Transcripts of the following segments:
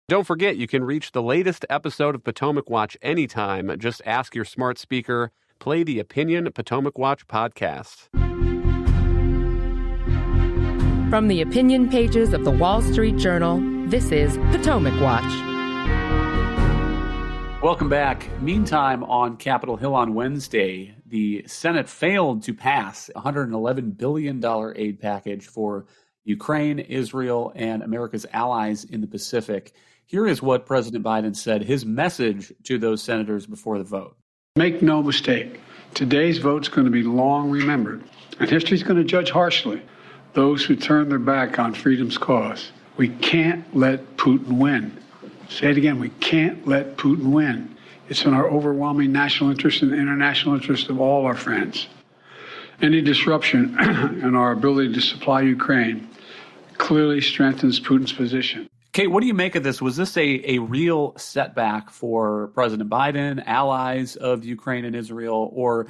Don't forget, you can reach the latest episode of Potomac Watch anytime. Just ask your smart speaker, play the Opinion Potomac Watch podcast. From the opinion pages of the Wall Street Journal, this is Potomac Watch. Welcome back. Meantime, on Capitol Hill on Wednesday, the Senate failed to pass a $111 billion aid package for Ukraine, Israel, and America's allies in the Pacific. Here is what President Biden said, his message to those senators before the vote. Make no mistake, today's vote's going to be long remembered, and history's going to judge harshly those who turn their back on freedom's cause. We can't let Putin win. Say it again, we can't let Putin win. It's in our overwhelming national interest and international interest of all our friends. Any disruption in our ability to supply Ukraine clearly strengthens Putin's position. Kate, what do you make of this? Was this a real setback for President Biden, allies of Ukraine and Israel, or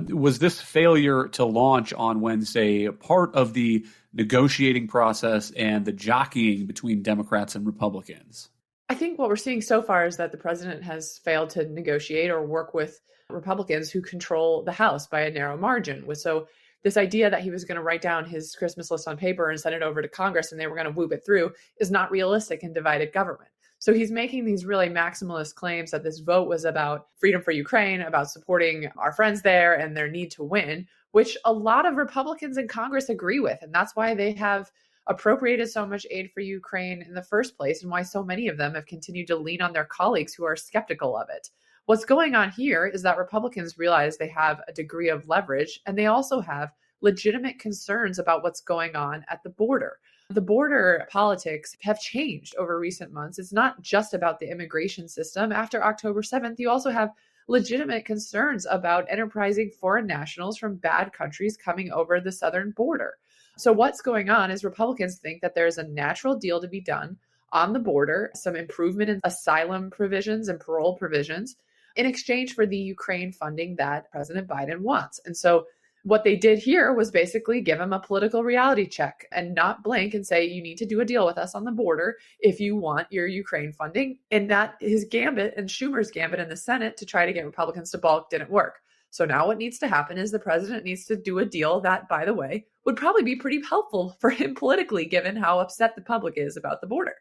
was this failure to launch on Wednesday part of the negotiating process and the jockeying between Democrats and Republicans? I think what we're seeing so far is that the president has failed to negotiate or work with Republicans who control the House by a narrow margin. So this idea that he was going to write down his Christmas list on paper and send it over to Congress and they were going to whoop it through is not realistic in divided government. So he's making these really maximalist claims that this vote was about freedom for Ukraine, about supporting our friends there and their need to win, which a lot of Republicans in Congress agree with. And that's why they have appropriated so much aid for Ukraine in the first place and why so many of them have continued to lean on their colleagues who are skeptical of it. What's going on here is that Republicans realize they have a degree of leverage and they also have legitimate concerns about what's going on at the border. The border politics have changed over recent months. It's not just about the immigration system. After October 7th, you also have legitimate concerns about enterprising foreign nationals from bad countries coming over the southern border. So what's going on is Republicans think that there's a natural deal to be done on the border, some improvement in asylum provisions and parole provisions in exchange for the Ukraine funding that President Biden wants. And so what they did here was basically give him a political reality check and not blink and say, you need to do a deal with us on the border if you want your Ukraine funding. And that his gambit and Schumer's gambit in the Senate to try to get Republicans to balk didn't work. So now what needs to happen is the president needs to do a deal that, by the way, would probably be pretty helpful for him politically, given how upset the public is about the border.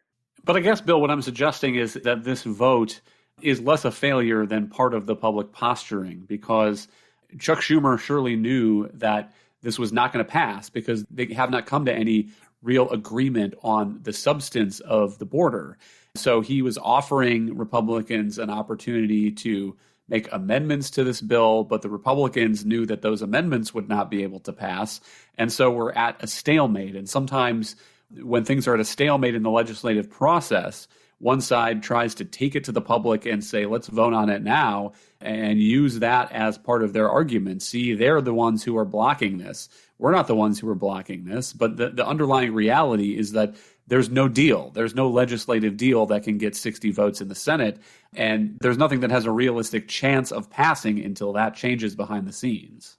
But I guess, Bill, what I'm suggesting is that this vote is less a failure than part of the public posturing, because Chuck Schumer surely knew that this was not going to pass because they have not come to any real agreement on the substance of the border. So he was offering Republicans an opportunity to make amendments to this bill, but the Republicans knew that those amendments would not be able to pass. And so we're at a stalemate. And sometimes when things are at a stalemate in the legislative process, one side tries to take it to the public and say, let's vote on it now, and use that as part of their argument. See, they're the ones who are blocking this. We're not the ones who are blocking this. But the underlying reality is that there's no deal. There's no legislative deal that can get 60 votes in the Senate. And there's nothing that has a realistic chance of passing until that changes behind the scenes.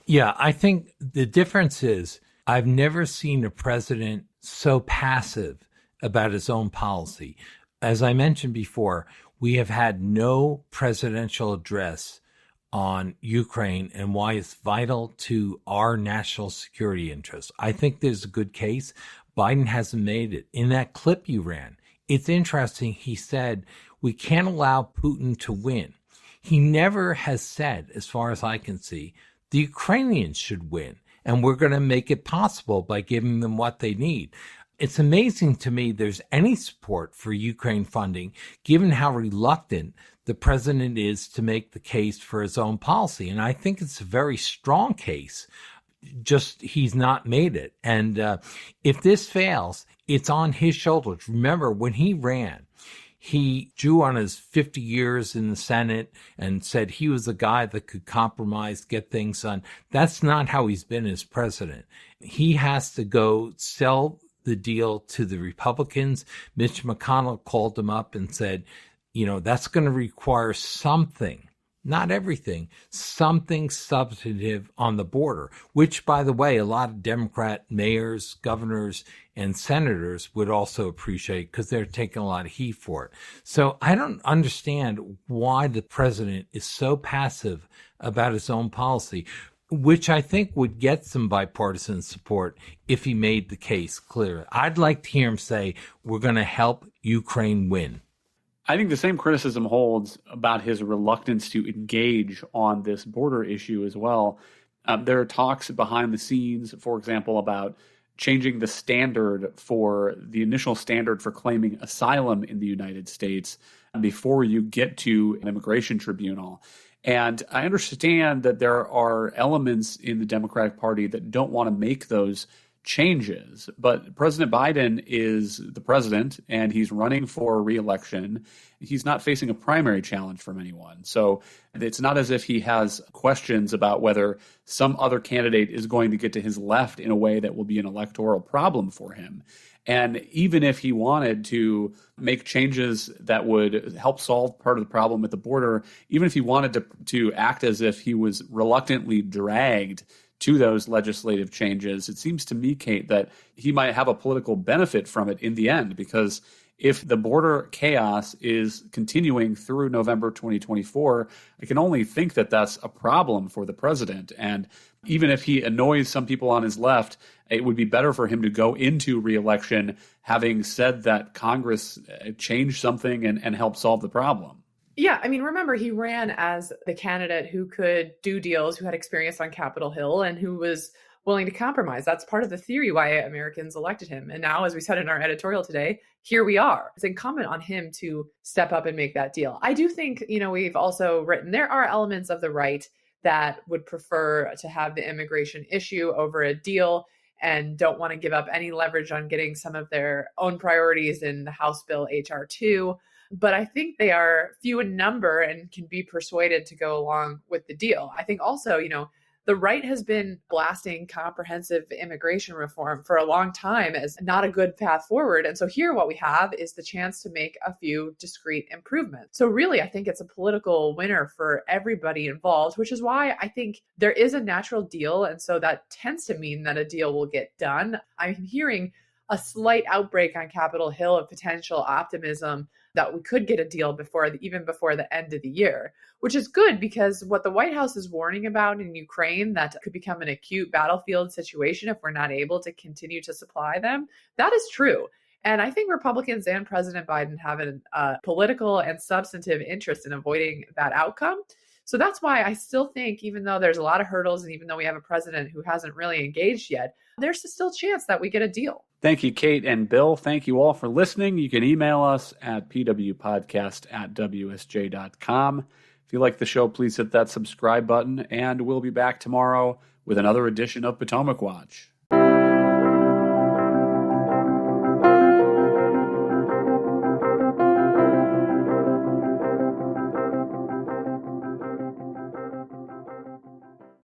Yeah, I think the difference is I've never seen a president so passive about his own policy. As I mentioned before, we have had no presidential address on Ukraine and why it's vital to our national security interests. I think there's a good case. Biden hasn't made it. In that clip you ran, it's interesting. He said, we can't allow Putin to win. He never has said, as far as I can see, the Ukrainians should win, and we're going to make it possible by giving them what they need. It's amazing to me there's any support for Ukraine funding, given how reluctant the president is to make the case for his own policy. And I think it's a very strong case, just he's not made it. And if this fails, it's on his shoulders. Remember, when he ran, he drew on his 50 years in the Senate and said he was the guy that could compromise, get things done. That's not how he's been as president. He has to go sell the deal to the Republicans. Mitch McConnell called him up and said, you know, that's going to require something, not everything, something substantive on the border, which, by the way, a lot of Democrat mayors, governors and senators would also appreciate, because they're taking a lot of heat for it. So I don't understand why the president is so passive about his own policy, which I think would get some bipartisan support if he made the case clear. I'd like to hear him say, we're going to help Ukraine win. I think the same criticism holds about his reluctance to engage on this border issue as well. There are talks behind the scenes, for example, about changing the standard for the initial standard for claiming asylum in the United States before you get to an immigration tribunal. And I understand that there are elements in the Democratic Party that don't want to make those changes. But President Biden is the president, and he's running for re-election. He's not facing a primary challenge from anyone. So it's not as if he has questions about whether some other candidate is going to get to his left in a way that will be an electoral problem for him. And even if he wanted to make changes that would help solve part of the problem at the border, even if he wanted to act as if he was reluctantly dragged to those legislative changes, it seems to me, Kate, that he might have a political benefit from it in the end, because if the border chaos is continuing through November 2024, I can only think that that's a problem for the president. And even if he annoys some people on his left, it would be better for him to go into re-election having said that Congress changed something and help solve the problem. Yeah, I mean, remember, he ran as the candidate who could do deals, who had experience on Capitol Hill, and who was willing to compromise. That's part of the theory why Americans elected him. And now, as we said in our editorial today, here we are. It's incumbent on him to step up and make that deal. I do think, we've also written there are elements of the right that would prefer to have the immigration issue over a deal and don't want to give up any leverage on getting some of their own priorities in the House bill HR 2. But I think they are few in number and can be persuaded to go along with the deal. I think also, the right has been blasting comprehensive immigration reform for a long time as not a good path forward. And so here what we have is the chance to make a few discrete improvements. So really, I think it's a political winner for everybody involved, which is why I think there is a natural deal. And so that tends to mean that a deal will get done. I'm hearing a slight outbreak on Capitol Hill of potential optimism that we could get a deal even before the end of the year, which is good because what the White House is warning about in Ukraine, that could become an acute battlefield situation if we're not able to continue to supply them, that is true. And I think Republicans and President Biden have a political and substantive interest in avoiding that outcome. So that's why I still think, even though there's a lot of hurdles and even though we have a president who hasn't really engaged yet, there's still a chance that we get a deal. Thank you, Kate and Bill. Thank you all for listening. You can email us at pwpodcast@wsj.com. If you like the show, please hit that subscribe button, and we'll be back tomorrow with another edition of Potomac Watch.